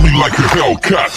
me like a Hellcat.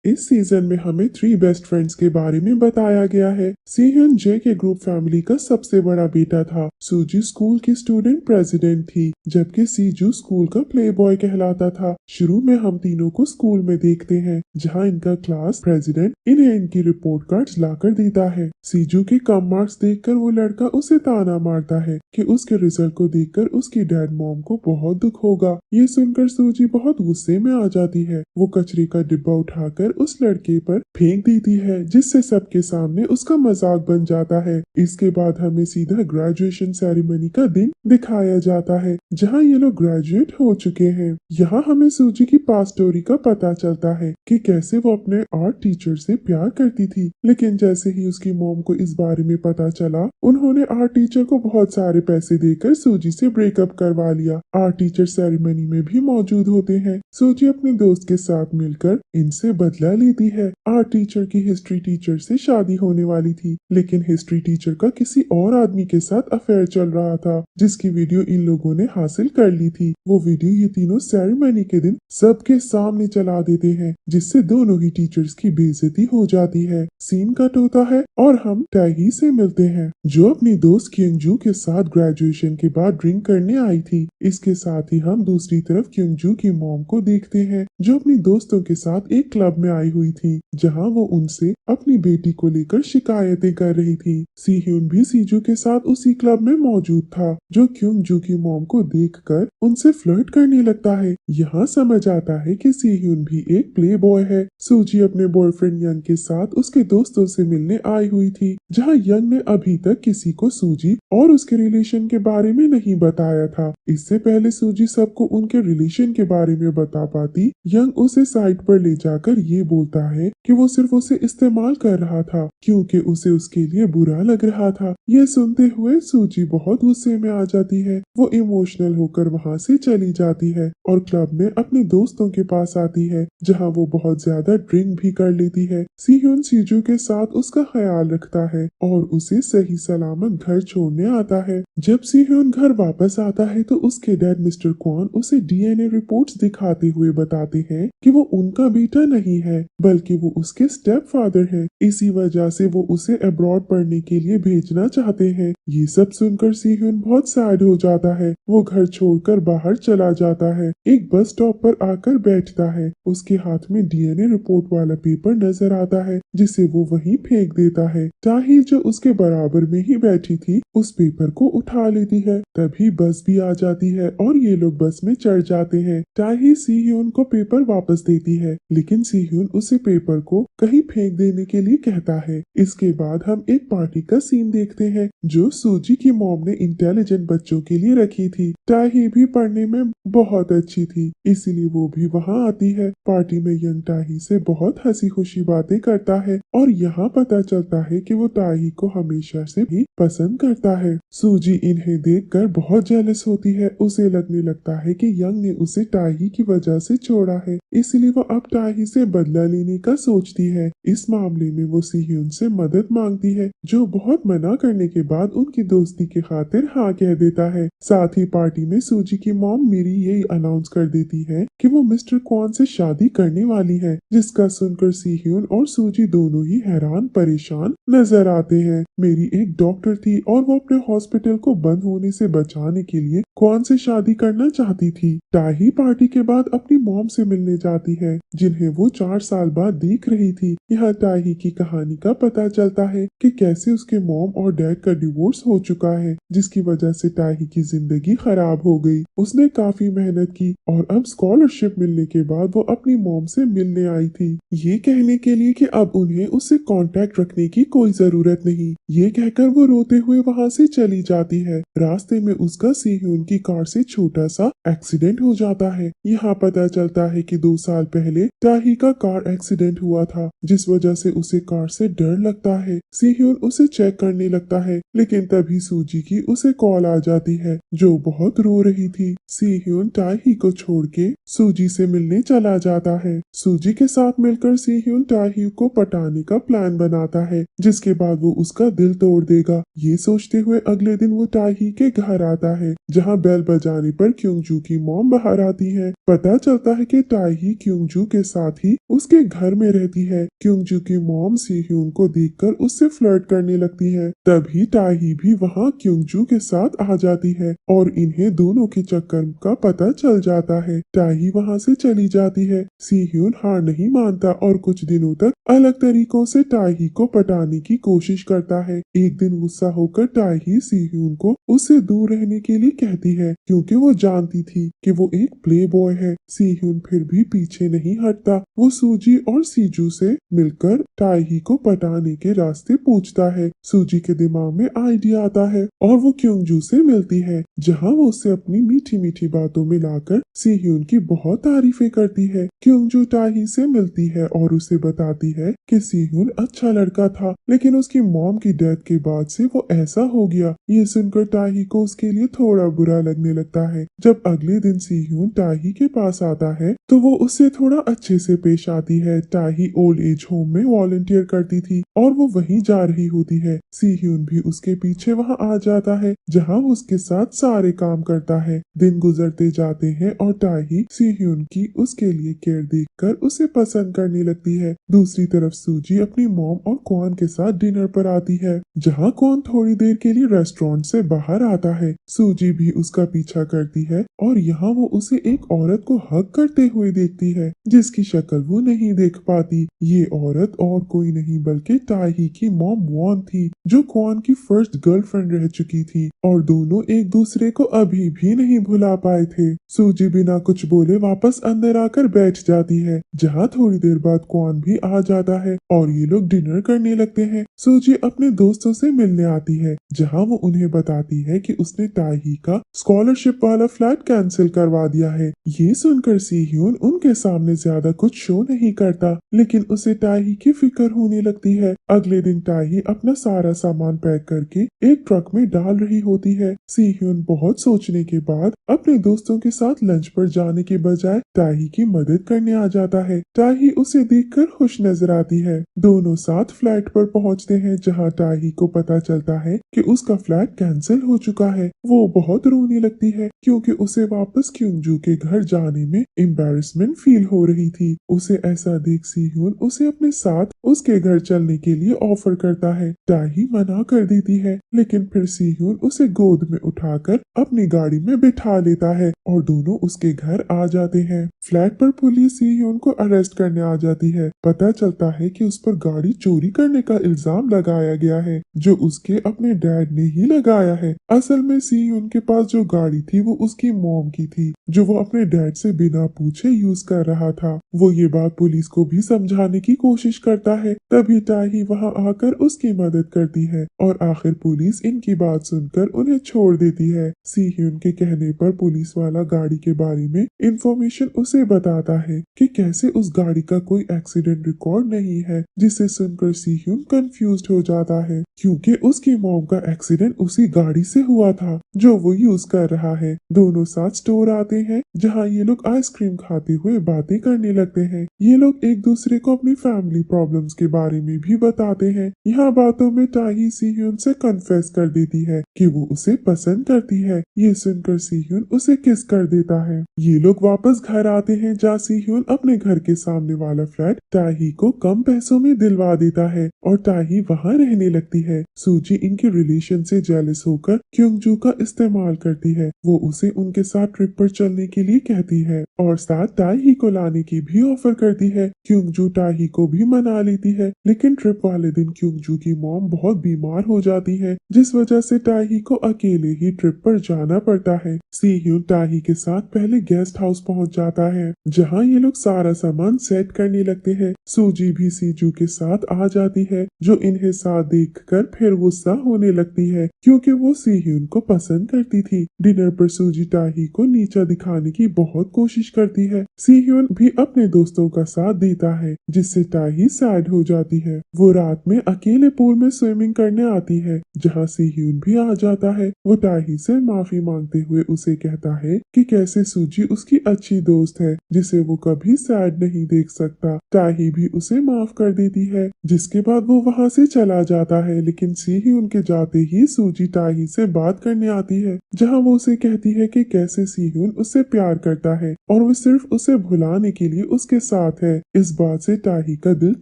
इस season में हमें 3 बेस्ट फ्रेंड्स के बारे में बताया गया है। सीhyun जे के ग्रुप फैमिली का सबसे बड़ा बेटा था। सूजी स्कूल की स्टूडेंट प्रेसिडेंट थी, जबकि सीजू स्कूल का प्ले बॉय कहलाता था। शुरू में हम तीनों को स्कूल में देखते हैं, जहां इनका क्लास प्रेसिडेंट इन्हें इनकी रिपोर्ट कार्ड्स लाकर देता है। सीजू के कम मार्क्स देखकर वो लड़का उसे ताना मारता है कि उसके रिजल्ट को देखकर उसकी डैड मॉम को बहुत दुख होगा। ये सुनकर सूजी बहुत गुस्से में आ जाती है। वो कचरे का डिब्बा उठाकर उस लड़के पर फेंक देती है, जिससे सबके सामने उसका मजाक बन जाता है। इसके बाद हमें सीधा ग्रेजुएशन सेरेमनी का दिन दिखाया जाता है, जहां ये लोग ग्रेजुएट हो चुके हैं। यहाँ हमें सूजी की पास्ट स्टोरी का पता चलता है कि कैसे वो अपने आर्ट टीचर से प्यार करती थी, लेकिन जैसे ही उसकी मॉम को इस बारे में पता चला, उन्होंने आर्ट टीचर को बहुत सारे पैसे देकर सूजी से ब्रेकअप करवा लिया। आर्ट टीचर सेरेमनी में भी मौजूद होते हैं। सूजी अपने दोस्त के साथ मिलकर इनसे बदला लेती है। आर्ट टीचर की हिस्ट्री टीचर से शादी होने वाली थी, लेकिन हिस्ट्री टीचर का किसी और आदमी के साथ अफेयर चल रहा था, जिसकी वीडियो इन लोगों ने हासिल कर ली थी। वो वीडियो ये तीनों सेरेमनी के दिन सबके सामने चला देते हैं, जिससे दोनों ही टीचर्स की बेइज्जती हो जाती है। सीन कट होता है और हम टैही से मिलते हैं, जो अपनी दोस्त क्योंगजू के साथ ग्रेजुएशन के बाद ड्रिंक करने आई थी। इसके साथ ही हम दूसरी तरफ क्योंगजू की मॉम को देखते हैं, जो अपनी दोस्तों के साथ एक क्लब में आई हुई थी, जहां वो उनसे अपनी बेटी को लेकर शिकायतें कर रही थी। सीhyun भी सीजू के साथ उसी क्लब में मौजूद था, जो क्योंगजू की मॉम को देखकर उनसे फ्लर्ट करने लगता है। यहाँ समझ आता है कि सीhyun भी एक प्ले बॉय है। सूजी अपने बॉयफ्रेंड यंग के साथ उसके दोस्तों से मिलने आई हुई थी, जहाँ यंग ने अभी तक किसी को सूजी और उसके रिलेशन के बारे में नहीं बताया था। इससे पहले सूजी सबको उनके रिलेशन के बारे में बता पाती, यंग उसे साइड पर ले जाकर ये बोलता है कि वो सिर्फ उसे इस्तेमाल कर रहा था, क्योंकि उसे उसके लिए बुरा लग रहा था। यह सुनते हुए सूजी बहुत गुस्से में आ जाती है। वो इमोशनल होकर वहाँ से चली जाती है और क्लब में अपने दोस्तों के पास आती है, जहाँ वो बहुत ज्यादा ड्रिंक भी कर लेती है। सीhyun सीजू के साथ उसका ख्याल रखता है और उसे सही सलामत घर छोड़ने आता है। जब सीhyun घर वापस आता है तो उसके डैड मिस्टर क्वान उसे डीएनए रिपोर्ट्स दिखाते हुए बताते हैं कि वो उनका बेटा नहीं है, बल्कि वो उसके स्टेप फादर है। इसी वजह से वो उसे अब्रॉड पढ़ने के लिए भेजना चाहते हैं। ये सब सुनकर सीhyun बहुत सैड हो जाता है। वो घर छोड़कर बाहर चला जाता है। एक बस स्टॉप पर आकर बैठता है। उसके हाथ में डीएनए रिपोर्ट वाला पेपर नजर आता है, जिसे वो वहीं फेंक देता है। ताही, जो उसके बराबर में ही बैठी थी, उस पेपर को उठा लेती है। तभी बस भी आ जाती है और ये लोग बस में चढ़ जाते हैं। ताही सीhyun को पेपर वापस देती है, लेकिन सीhyun उसे पेपर को कहीं फेंक देने के लिए कहता है। इसके बाद हम एक पार्टी का सीन देखते हैं, जो सूजी की मॉम ने इंटेलिजेंट बच्चों के लिए रखी थी। ताही भी पढ़ने में बहुत अच्छी थी, इसीलिए वो भी वहाँ आती है। पार्टी में यंग ताही से बहुत हंसी खुशी बातें करता है और यहाँ पता चलता है कि वो ताही को हमेशा से भी पसंद करता है। सूजी इन्हें देखकर बहुत जेलस होती है। उसे लगने लगता है कि यंग ने उसे ताही की वजह से छोड़ा है, इसलिए वो अब ताही से बदला लेने का सोचती है। इस मामले में वो सीhyun से मदद मांगती है, जो बहुत मना करने के बाद उनकी दोस्ती के खातिर हाँ कह देता है। साथ ही पार्टी में सूजी की मॉम मेरी ये अनाउंस कर देती है कि वो मिस्टर क्वान से शादी करने वाली है, जिसका सुनकर सीhyun और सूजी दोनों ही हैरान परेशान नजर आते हैं। मेरी एक डॉक्टर थी और वो अपने हॉस्पिटल को बंद होने से बचाने के लिए क्वान से शादी करना चाहती थी। ताही पार्टी के बाद अपनी मॉम से मिलने जाती है, जिन्हें वो 4 साल बाद देख रही थी। यहाँ ताही की कहानी का पता चलता है कि कैसे उसके मॉम और डैड का डिवोर्स हो चुका है, जिसकी वजह से ताही की जिंदगी खराब हो गई। उसने काफी मेहनत की और अब स्कॉलरशिप मिलने के बाद वो अपनी मॉम से मिलने आई थी, ये कहने के लिए कि अब उन्हें उससे कांटेक्ट रखने की कोई जरूरत नहीं। ये कहकर वो रोते हुए वहाँ से चली जाती है। रास्ते में उसका सीhyun की कार से छोटा सा एक्सीडेंट हो जाता है। यहाँ पता चलता है कि 2 साल पहले ताही का कार एक्सीडेंट हुआ था, जिस वजह से उसे कार से डर लगता है। सीह्यून उसे चेक करने लगता है, लेकिन तभी सूजी की उसे कॉल आ जाती है, जो बहुत रो रही थी। सीह्यून ताही को छोड़ के सूजी से मिलने चला जाता है। सूजी के साथ मिलकर सीह्यून ताही को पटाने का प्लान बनाता है, जिसके बाद वो उसका दिल तोड़ देगा। ये सोचते हुए अगले दिन वो ताही के घर आता है, जहाँ बेल बजाने पर क्योंजू की मॉम बाहर आती है। पता चलता है कि ताही क्योंजू के साथ ही उसके घर में रहती है। क्योंजू की मॉम सीह्यून को देखकर उससे फ्लर्ट करने लगती है। तभी ताही भी वहाँ क्योंजू के साथ आ जाती है और इन्हें दोनों के चक्कर का पता चल जाता है। ताही वहाँ से चली जाती है। सीह्यून हार नहीं मानता और कुछ दिनों तक अलग तरीकों से ताही को पटाने की कोशिश करता है। एक दिन गुस्सा होकर ताही सीह्यून को उससे दूर रहने के लिए कहती है, क्योंकि वो जानती थी कि वो एक प्ले बॉय है। सीह्यून फिर भी पीछे नहीं हटता। वो सूजी और सीजू से मिलकर ताही को पटाने के रास्ते पूछता है। सूजी के दिमाग में आइडिया आता है और वो क्योंजू से मिलती है, जहाँ वो उससे अपनी मीठी मीठी बातों में लाकर सीह्यून की बहुत तारीफें करती है। क्योंजू ताही से मिलती है और उसे बताती है कि सीह्यून अच्छा लड़का था, लेकिन उसकी मॉम की डेथ के बाद से वो ऐसा हो गया। ये सुनकर ताही को उसके लिए थोड़ा बुरा लगने लगता है। जब अगले दिन सीह्यून ताही के पास आता है तो वो उससे थोड़ा अच्छे से पेश आती है। ताही ओल्ड एज होम में वॉलंटियर करती थी और वो वहीं जा रही होती है। सीह्यून भी उसके पीछे वहां आ जाता है, जहां वो उसके साथ सारे काम करता है। दिन गुजरते जाते हैं और ताही सीह्यून की उसके लिए केयर देखकर उसे पसंद करने लगती है। दूसरी तरफ सूजी अपनी मॉम और क्वान के साथ डिनर पर आती है, जहां क्वान थोड़ी देर के लिए रेस्टोरेंट से बाहर आता है। सूजी भी उसका पीछा करती है और यहाँ वो उसे एक औरत को हग करते हुए देखती है, जिसकी शक्ल वो नहीं देख पाती। ये औरत और कोई नहीं बल्कि ताही की मॉम वॉन थी, जो क्वान की फर्स्ट गर्लफ्रेंड रह चुकी थी और दोनों एक दूसरे को अभी भी नहीं भुला पाए थे। सूजी बिना कुछ बोले वापस अंदर आकर बैठ जाती है, जहाँ थोड़ी देर बाद क्वान भी आ जाता है और ये लोग डिनर करने लगते हैं। सूजी अपने दोस्तों से मिलने आती है, जहाँ वो उन्हें बताती है कि उसने ताही का स्कॉलरशिप वाला फ्लैट कैंसिल करवा दिया है। ये सुनकर सीह्यून उनके सामने ज्यादा कुछ शो नहीं करता, लेकिन उसे ताही की फिक्र होने लगती है। अगले दिन ताही अपना सारा सामान पैक करके एक ट्रक में डाल रही होती है। सीह्यून बहुत सोचने के बाद अपने दोस्तों के साथ लंच पर जाने के बजाय ताही की मदद करने आ जाता है। ताही उसे देखकर खुश नजर आती है। दोनों साथ फ्लैट पर पहुंचते हैं, जहां ताही को पता चलता है कि उसका फ्लैट कैंसिल हो चुका है। वो बहुत रोने लगती है, क्योंकि उसे वापस क्योंजू के घर जाने में एम्बैरेसमेंट फील हो रही थी। उसे ऐसा देख सीह्यून उसे अपने साथ उसके घर चलने के लिए ऑफर करता है। ताही मना कर देती है, लेकिन फिर सीह्यून उसे गोद में उठाकर अपनी गाड़ी में बिठा लेता है और दोनों उसके घर आ जाते हैं। फ्लैट पर पुलिस सीह्यून को अरेस्ट करने आ जाती है। पता चलता है कि उस पर गाड़ी चोरी करने का इल्जाम लगाया गया है, जो उसके अपने डैड ने ही लगाया है। असल में सीह्यून के पास जो गाड़ी थी वो उसकी मॉम की थी, जो वो अपने डैड से बिना पूछे यूज कर रहा था। वो ये बात पुलिस को भी समझाने की कोशिश करता है, तभी ताही वहां आकर उसकी मदद करती है और आखिर पुलिस इनकी बात सुनकर उन्हें छोड़ देती है। सीह्यून के कहने पर पुलिस वाला गाड़ी के बारे में इंफॉर्मेशन उसे बताता है कि कैसे उस गाड़ी का कोई एक्सीडेंट रिकॉर्ड नहीं है, जिसे सुनकर सीह्यून कंफ्यूज्ड हो जाता है, क्योंकि उसकी मॉम का एक्सीडेंट उसी गाड़ी से हुआ था जो वो यूज कर रहा है। दोनों साथ स्टोर आते हैं, जहाँ ये लोग आइसक्रीम खाते हुए बातें करने लगते हैं। ये लोग एक दूसरे को अपनी फैमिली प्रॉब्लम्स के बारे में भी बताते हैं। यहाँ बातों में ताही सीह्यून से कन्फेस कर देती है कि वो उसे पसंद करती है। ये सुनकर सीह्यून उसे किस कर देता है। ये लोग वापस घर आते हैं, जहाँ सीह्यून अपने घर के सामने वाला फ्लैट ताही को कम पैसों में दिलवा देता है और ताही वहाँ रहने लगती है। सूजी इनके रिलेशन से जेलस होकर क्योंजू का इस्तेमाल करती है। वो उसे उनके साथ ट्रिप पर चलने के लिए कहती है और साथ ताही को लाने की भी ऑफर करती है। क्योंजू ताही को भी मना लेती है, लेकिन ट्रिप वाले दिन क्योंजू की मॉम बहुत बीमार हो जाती है, जिस वजह से ताही को अकेले ही ट्रिप पर जाना पड़ता है। सीह्यून ताही के साथ पहले गेस्ट हाउस पहुंच जाता है, जहां ये लोग सारा सामान सेट करने लगते हैं। सूजी भी सीजू के साथ आ जाती है, जो इन्हें साथ देखकर फिर गुस्सा होने लगती है, क्योंकि वो सीह्यून को पसंद करती थी। डिनर पर सूजी ताही को नीचा दिखाने की बहुत कोशिश करती है। सीह्यून भी अपने दोस्तों का साथ देता है, जिससे ताही सैड हो जाती है। वो रात में अकेले पूल में स्विमिंग करने आती है, जहाँ सीह्यून भी आ जाता है। वो ताही से माफी मांगते हुए उसे कहता है कि कैसे सूजी उसकी अच्छी दोस्त है, जिसे वो कभी सैड नहीं देख सकता। ताही भी उसे माफ कर देती है, जिसके बाद वो वहाँ से चला जाता है। लेकिन सीह्यून के जाते ही सूजी ताही से बात करने आती है, जहाँ वो उसे कहती है कि कैसे सीह्यून उससे प्यार करता है और वो सिर्फ उसे भुलाने के लिए उसके साथ है। इस बात से ताही का दिल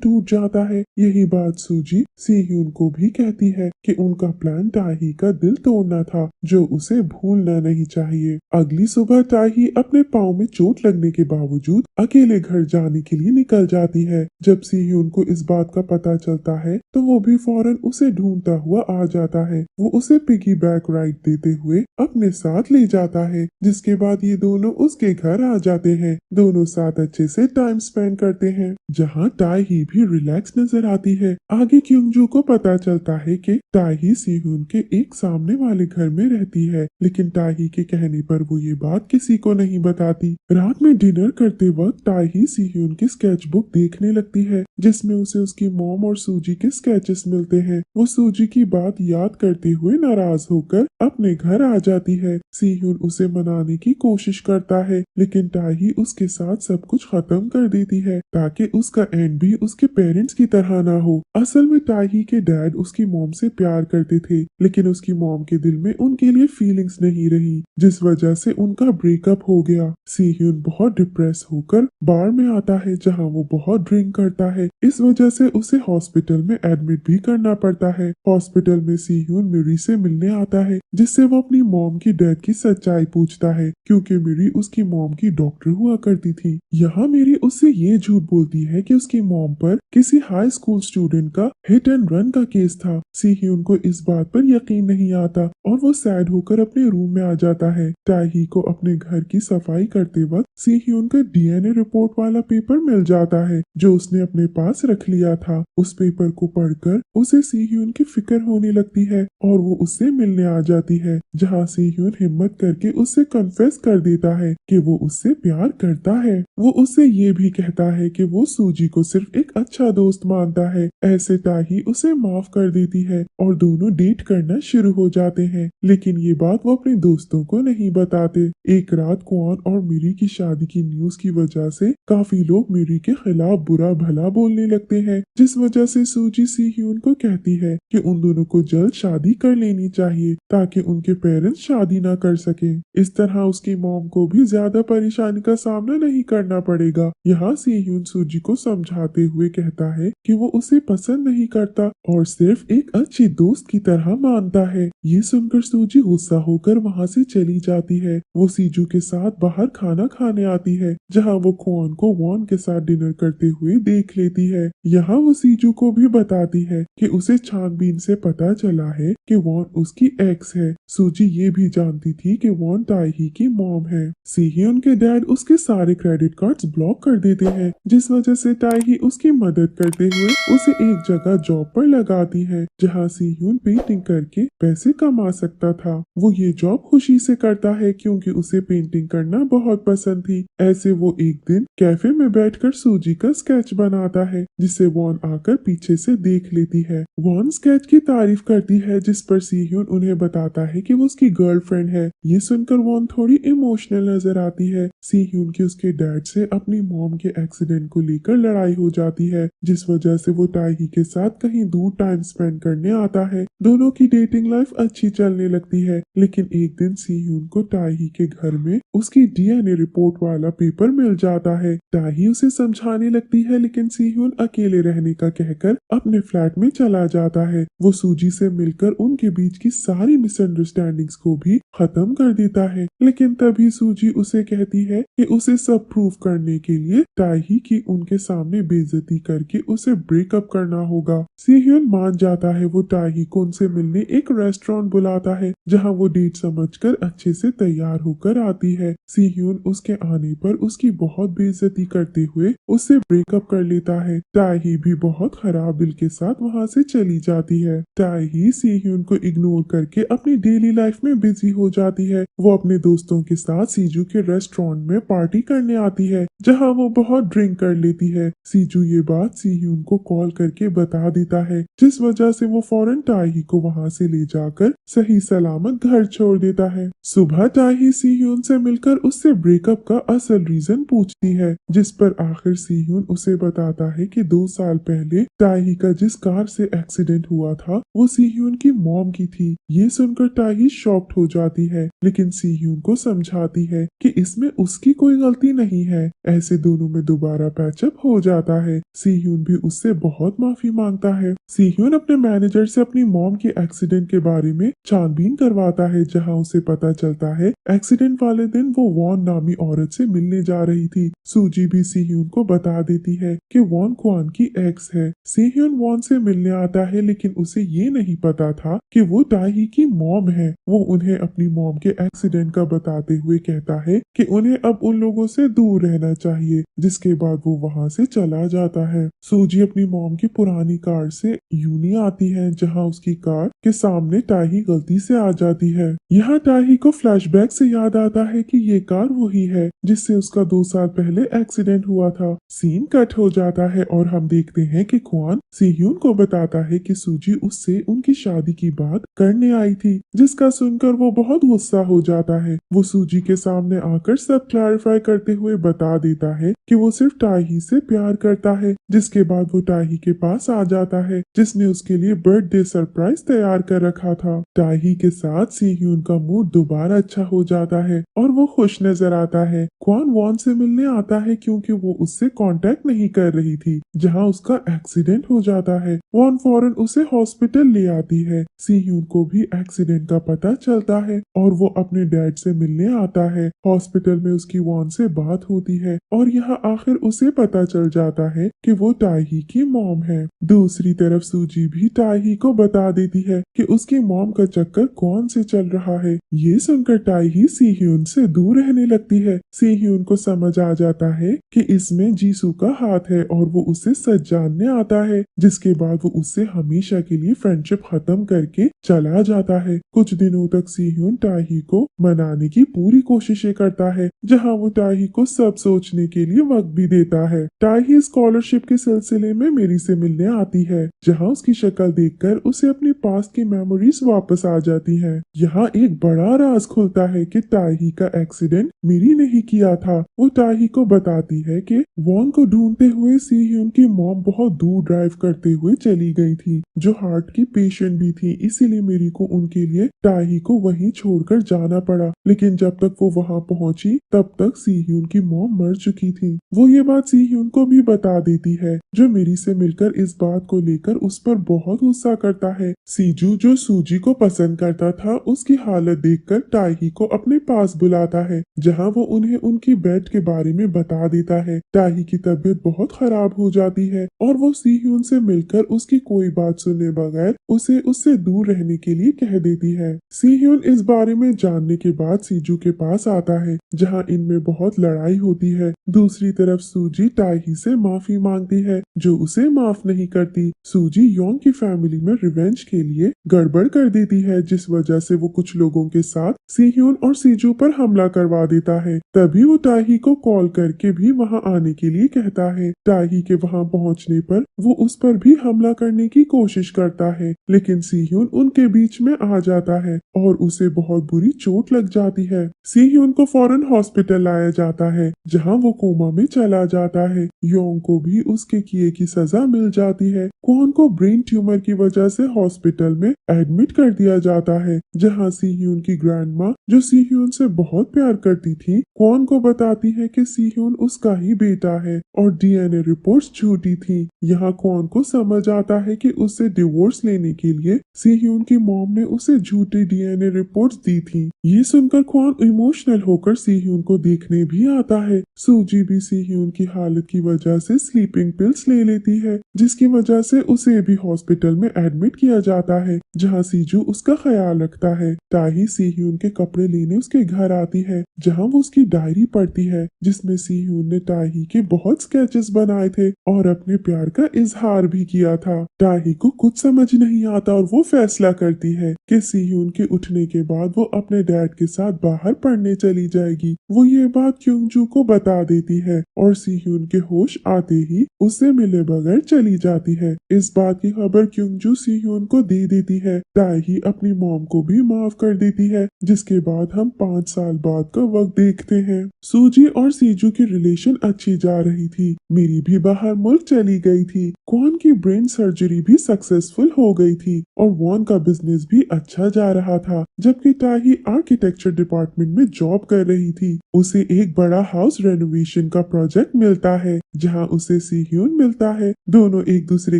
टूट जाता है। यही बात सूजी सीह्यून को भी कहती है कि उनका प्लान ताही का दिल तोड़ना था, जो उसे भूलना नहीं चाहिए। अगली सुबह ताही अपने पाँव में चोट लगने के बावजूद अकेले घर जाने के लिए निकल जाती है। जब सीह्यून को इस बात का पता चलता है तो वो भी फौरन उसे ढूंढता हुआ आ जाता है। वो उसे पिगी बैक राइड देते हुए अपने साथ ले जाता है, जिसके बाद ये दोनों उसके घर आ जाते हैं। दोनों साथ अच्छे से टाइम स्पेंड करते हैं, जहाँ ताही भी रिलैक्स नजर आती है। आगे क्योंजू को पता चलता है कि ताही सीह्यून के एक सामने वाले घर में रहती है, लेकिन ताही के कहने पर वो ये बात किसी को नहीं बताती। रात में डिनर करते वक्त ताही सीह्यून की स्केच बुक देखने लगती है, जिसमें उसे उसकी मॉम और सूजी के स्केचेस मिलते हैं। वो सूजी की बात याद करते हुए नाराज होकर अपने घर आ जाती है। सीह्यून उसे मनाने की कोशिश करता है, लेकिन ताही उसके साथ सब कुछ खत्म कर देती है ताकि उसका एंड भी उसके पेरेंट्स की तरह ना हो। असल में ताही के डैड उसकी मॉम से प्यार करते थे, लेकिन उसकी मॉम के दिल में उनके लिए फीलिंग्स नहीं रही, जिस वजह से उनका ब्रेकअप हो गया। सीह्यून बहुत डिप्रेस होकर बार में आता है, जहाँ वो बहुत ड्रिंक करता है। इस वजह से उसे हॉस्पिटल में एडमिट भी करना पड़ता है। हॉस्पिटल में सीह्यून मिरी से मिलने आता है, जिससे वो अपनी मॉम की डेथ की सच्चाई पूछता है, क्योंकि मिरी उसकी मॉम की डॉक्टर हुआ करती थी। यहाँ मिरी उससे ये झूठ बोलती है कि उसकी मॉम पर किसी हाई स्कूल स्टूडेंट का हिट एंड रन का केस था। सीह्यून को इस बात पर यकीन नहीं आता और वो सैड होकर अपने रूम में आ जाता है। ताही को अपने घर की सफाई करते वक्त सीह्यून का डीएनए रिपोर्ट वाला पेपर मिल जाता है, जो उसने अपने पास रख लिया था। उस पेपर को पढ़कर उसे सीह्यून की फिक्र होने लगती है और वो उससे मिलने आ जाती है, जहाँ सीह्यून हिम्मत करके उससे कन्फेस कर देता है कि वो उससे प्यार करता है। वो उससे ये भी कहता है कि वो सूजी को सिर्फ एक अच्छा दोस्त मानता है। ऐसे ताही उसे माफ कर देती है और दोनों डेट करना शुरू हो जाते हैं, लेकिन ये बात वो अपने दोस्तों को नहीं बताते। एक रात क्वान और मिरी की शादी की न्यूज की वजह से काफी लोग मिरी के खिलाफ बुरा भला बोलने लगते हैं, जिस वजह से सूजी सीह्यून को कहती है कि उन दोनों को जल्द शादी कर लेनी चाहिए ताकि उनके पेरेंट्स शादी ना कर सके। इस तरह उसकी मॉम को भी ज्यादा परेशानी का सामना नहीं करना पड़ेगा। यहाँ सीह्यून सूजी को समझाते हुए कहता है कि वो उसे पसंद नहीं करता और सिर्फ एक अच्छी दोस्त की तरह मानता है। ये सुनकर सूजी गुस्सा होकर वहाँ से चली जाती है। वो सीजू के साथ बाहर खाना खाने आती है, जहाँ वो क्वान को वॉन के साथ डिनर करते हुए देख लेती है। यहाँ वो सीजू को भी बताती है कि उसे छानबीन से पता चला है कि वॉन उसकी एक्स है। सूजी ये भी जानती थी कि वॉन ताही की मॉम है। सीह्यून के डैड उसके सारे क्रेडिट कार्ड्स ब्लॉक कर देते हैं, जिस वजह से ताही उसकी मदद करते हुए उसे एक जगह जॉब पर लगाती है, जहाँ सीह्यून पेंटिंग करके पैसे कमा सकता था। वो ये जॉब खुशी से करता है क्योंकि उसे पेंटिंग करना बहुत पसंद थी। ऐसे वो एक दिन कैफे में बैठकर सूजी का स्केच बनाता है, जिसे वॉन आकर पीछे से देख लेती है। वॉन स्केच की तारीफ करती है, जिस पर सीह्यून उन्हें बताता है कि वो उसकी गर्लफ्रेंड है। ये सुनकर वॉन थोड़ी इमोशनल नजर आती है। सीह्यून की उसके डैड से अपनी मॉम के एक्सीडेंट को लेकर लड़ाई हो जाती है, जिस वजह से वो ताही के साथ कहीं दूर टाइम स्पेंड करने आता है। दोनों की डेटिंग लाइफ अच्छी चलने लगती है, लेकिन एक दिन सीह्यून को ताही के घर में उसकी डीएनए रिपोर्ट वाला पेपर मिल जाता है। ताही उसे समझाने लगती है, लेकिन सीह्यून अकेले रहने का कहकर अपने फ्लैट में चला जाता है। वो सूजी से मिलकर उनके बीच की सारी मिसअंडरस्टैंडिंग्स को भी खत्म कर देता है, लेकिन तभी सूजी उसे कहती है कि उसे सब प्रूव करने के लिए ताही की उनके सामने बेइज्जती करके उसे ब्रेकअप करना होगा। सीह्यून मान जाता है। वो ताही को उनसे मिलने एक रेस्टोरेंट बुलाता है, जहाँ वो डेट समझकर अच्छे से तैयार होकर आती है। सीह्यून उसके आने पर उसकी बहुत बेइज्जती करते हुए उससे ब्रेकअप कर लेता है। ताही भी बहुत खराब दिल के साथ वहाँ से चली जाती है। ताही सीह्यून को इग्नोर करके अपनी डेली लाइफ में बिजी हो जाती है। वो अपने दोस्तों के साथ सीजू के रेस्टोरेंट में पार्टी करने आती है, जहाँ वो बहुत ड्रिंक कर लेती है। सीजू ये बात सीह्यून को कॉल करके बता देता है, जिस वजह से वो फौरन ताही को वहाँ से ले जाकर सही सलामत घर छोड़ देता है। सुबह ताही सीह्यून से मिलकर उससे ब्रेकअप का असल रीजन पूछती है, जिस पर आखिर सीह्यून उसे बताता है कि 2 साल पहले ताही का जिस कार से एक्सीडेंट हुआ था वो सीह्यून की मॉम की थी। ये सुनकर ताही शॉक्ड हो जाती है, लेकिन सीह्यून को समझाती है कि इसमें उसकी कोई गलती नहीं है। ऐसे दोनों में दोबारा पैचअप हो जाता है। सीह्यून भी उससे बहुत माफी मांगता है। सीह्यून अपने मैनेजर से अपनी मॉम के एक्सीडेंट के बारे में छानबीन करवाता है, जहां उसे पता चलता है एक्सीडेंट वाले दिन वो वॉन नामी औरत से मिलने जा रही थी। सूजी भी सीह्यून को बता देती है कि वॉन क्वान की एक्स है। सीह्यून वॉन से मिलने आता है, लेकिन उसे ये नहीं पता था कि वो ताही की मॉम है। वो उन्हें अपनी मॉम के एक्सीडेंट का बताते हुए कहता है कि उन्हें अब उन लोगों से दूर रहना चाहिए, जिसके बाद वो वहाँ से चला जाता है। सूजी अपनी मॉम की पुरानी कार से यूनी आती है, जहाँ उसकी कार के सामने ताही गलती से आ जाती है। यहाँ ताही को फ्लैशबैक से याद आता है कि ये कार वही है जिससे उसका 2 साल पहले एक्सीडेंट हुआ था। सीन कट हो जाता है और हम देखते हैं कि क्वान सीह्यून को बताता है कि सूजी उससे उनकी शादी की बात करने आई थी, जिसका सुनकर वो बहुत गुस्सा हो जाता है। वो सूजी के सामने आकर सब क्लैरिफाई करते हुए बता देता है कि वो सिर्फ ताही से प्यार करता है, जिसके बाद वो ताही के पास आ जाता है, जिसने उसके लिए बर्थडे सरप्राइज तैयार कर रखा था। ताही के साथ सीह्यून का मूड दोबारा अच्छा हो जाता है और वो खुश नजर आता है। क्वान वॉन से मिलने आता है क्योंकि वो उससे कांटेक्ट नहीं कर रही थी, जहां उसका एक्सीडेंट हो जाता है। वॉन फौरन उसे हॉस्पिटल ले आती है। सीह्यून को भी एक्सीडेंट का पता चलता है और वो अपने डैड से मिलने आता है। हॉस्पिटल में उसकी वॉन से बात होती है और यहाँ आखिर उसे पता चल जाता है कि वो ताही की मॉम है। दूसरी तरफ सूजी भी ताही को बता देती है कि उसकी मॉम का चक्कर कौन से चल रहा है। ये सुनकर ताही सीह्यून से दूर रहने लगती है। सीह्यून को समझ आ जाता है कि इसमें जीसू का हाथ है और वो उसे सच जानने आता है, जिसके बाद वो उससे हमेशा के लिए फ्रेंडशिप खत्म करके चला जाता है। कुछ दिनों तक सीह्यून ताही को मनाने की पूरी कोशिशें करता है, जहां वो ताही को सब सोचने के लिए वक्त भी देता है। ताही स्कॉलरशिप के सिलसिले में मेरी से मिलने आती है, जहां उसकी शक्ल देखकर उसे अपनी पास्ट की मेमोरीज वापस आ जाती हैं। यहाँ एक बड़ा राज खुलता है कि ताही का एक्सीडेंट मेरी नहीं किया था। वो ताही को बताती है कि वॉन को ढूंढते हुए सीह्यून की मॉम बहुत दूर ड्राइव करते हुए चली गई थी, जो हार्ट की पेशेंट भी थी, इसीलिए मेरी को उनके लिए ताही को वहीं छोड़कर जाना पड़ा। लेकिन जब तक वो वहां पहुंची तब तक सीह्यून की मॉम मर चुकी थी। वो ये बात सीह्यून को भी बता देती है, जो मेरी से मिलकर इस बात को लेकर उस पर बहुत गुस्सा करता है। सीजू जो सूजी को पसंद करता था, उसकी हालत देखकर ताही को अपने पास बुलाता है, जहां वो उन्हें उनकी बेड के बारे में बता देता है। ताही की तबीयत बहुत खराब हो जाती है और वो सीह्यून से मिलकर उसकी कोई बात सुने बगैर उसे उससे दूर रहने के लिए कह देती है। सीह्यून इस बारे में जानने के बाद सीजू के पास आता है, जहां इनमें बहुत लड़ाई होती है। दूसरी तरफ सूजी ताही से माफी मांगती है, जो उसे माफ नहीं करती। सूजी योंग की फैमिली में रिवेंज के लिए गड़बड़ कर देती है, जिस वजह से वो कुछ लोगों के साथ सीह्यून और सीजू पर हमला करवा देता है। तभी वो ताही को कॉल करके भी वहां आने के लिए कहता है। ताही के वहां पहुंचने पर वो उस पर भी हमला करने की कोशिश करता है, लेकिन सीह्यून उनके बीच में आ जाता है और उसे बहुत बुरी चोट लग जाती है। सीह्यून को फौरन हॉस्पिटल लाया जाता है, जहां वो कोमा में चला जाता है। योंग को भी उसके किए की सजा मिल जाती है। क्वान को ब्रेन ट्यूमर की वजह से हॉस्पिटल में एडमिट कर दिया जाता है, जहां सीह्यून की ग्रैंडमा, जो सीह्यून से बहुत प्यार करती थी, क्वान को बताती है कि सीह्यून उसका ही बेटा है और डीएनए रिपोर्ट्स झूठी थी। यहाँ क्वान को समझ आता है कि उससे डिवोर्स लेने के लिए सीह्यून की मॉम ने उसे झूठी डीएनए रिपोर्ट्स दी थी। ये सुनकर क्वान इमोशनल होकर सीह्यून को देखने भी आता है। सूजी भी सीह्यून की हालत की वजह से स्लीपिंग पिल्स ले लेती है, जिसकी वजह से उसे भी हॉस्पिटल में एडमिट किया जाता है, जहां सीजू उसका ख्याल रखता है। ताही सीह्यून के कपड़े लेने उसके घर आती है, जहां वो उसकी डायरी पढ़ती है, जिसमें सीह्यून ने ताही के बहुत स्केचेस बनाए थे और अपने प्यार का इजहार भी किया था। ताही को कुछ समझ नहीं आता और वो फैसला करती है कि सीह्यून के उठने के बाद वो अपने डैड के साथ बाहर पढ़ने चली जाएगी। वो ये बात क्योंजू को बता देती है और सीह्यून के होश आते ही उससे मिले बगैर चली जाती है। इस बात की खबर क्योंजू सीह्यून को दे देती है। ताही अपनी मॉम को भी माफ कर देती है, जिसके बाद हम 5 साल बाद का वक्त देखते हैं। सूजी और सीजू की रिलेशन अच्छी जा रही थी। मेरी भी बाहर मुल्क चली गई थी। क्वान की ब्रेन सर्जरी भी सक्सेसफुल हो गई थी और वॉन का बिजनेस भी अच्छा जा रहा था, जबकि ताही आर्किटेक्चर डिपार्टमेंट में जॉब कर रही थी। उसे एक बड़ा हाउस रेनोवेशन का प्रोजेक्ट मिलता है, जहां उसे सीह्यून मिलता है। दोनों एक दूसरे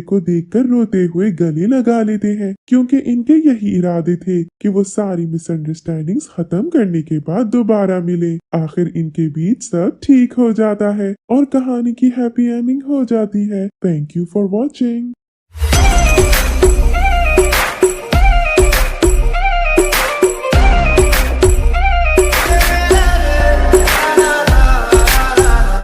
को देखकर रोते हुए गले लगा लेते हैं, क्योंकि इनके यही इरादे थे कि वो सारी मिसअंडरस्टैंडिंग्स खत्म करने के बाद दोबारा मिले। आखिर इनके बीच सब ठीक हो जाता है और कहानी की हैप्पी एंडिंग हो जाती है। Thank you for watching.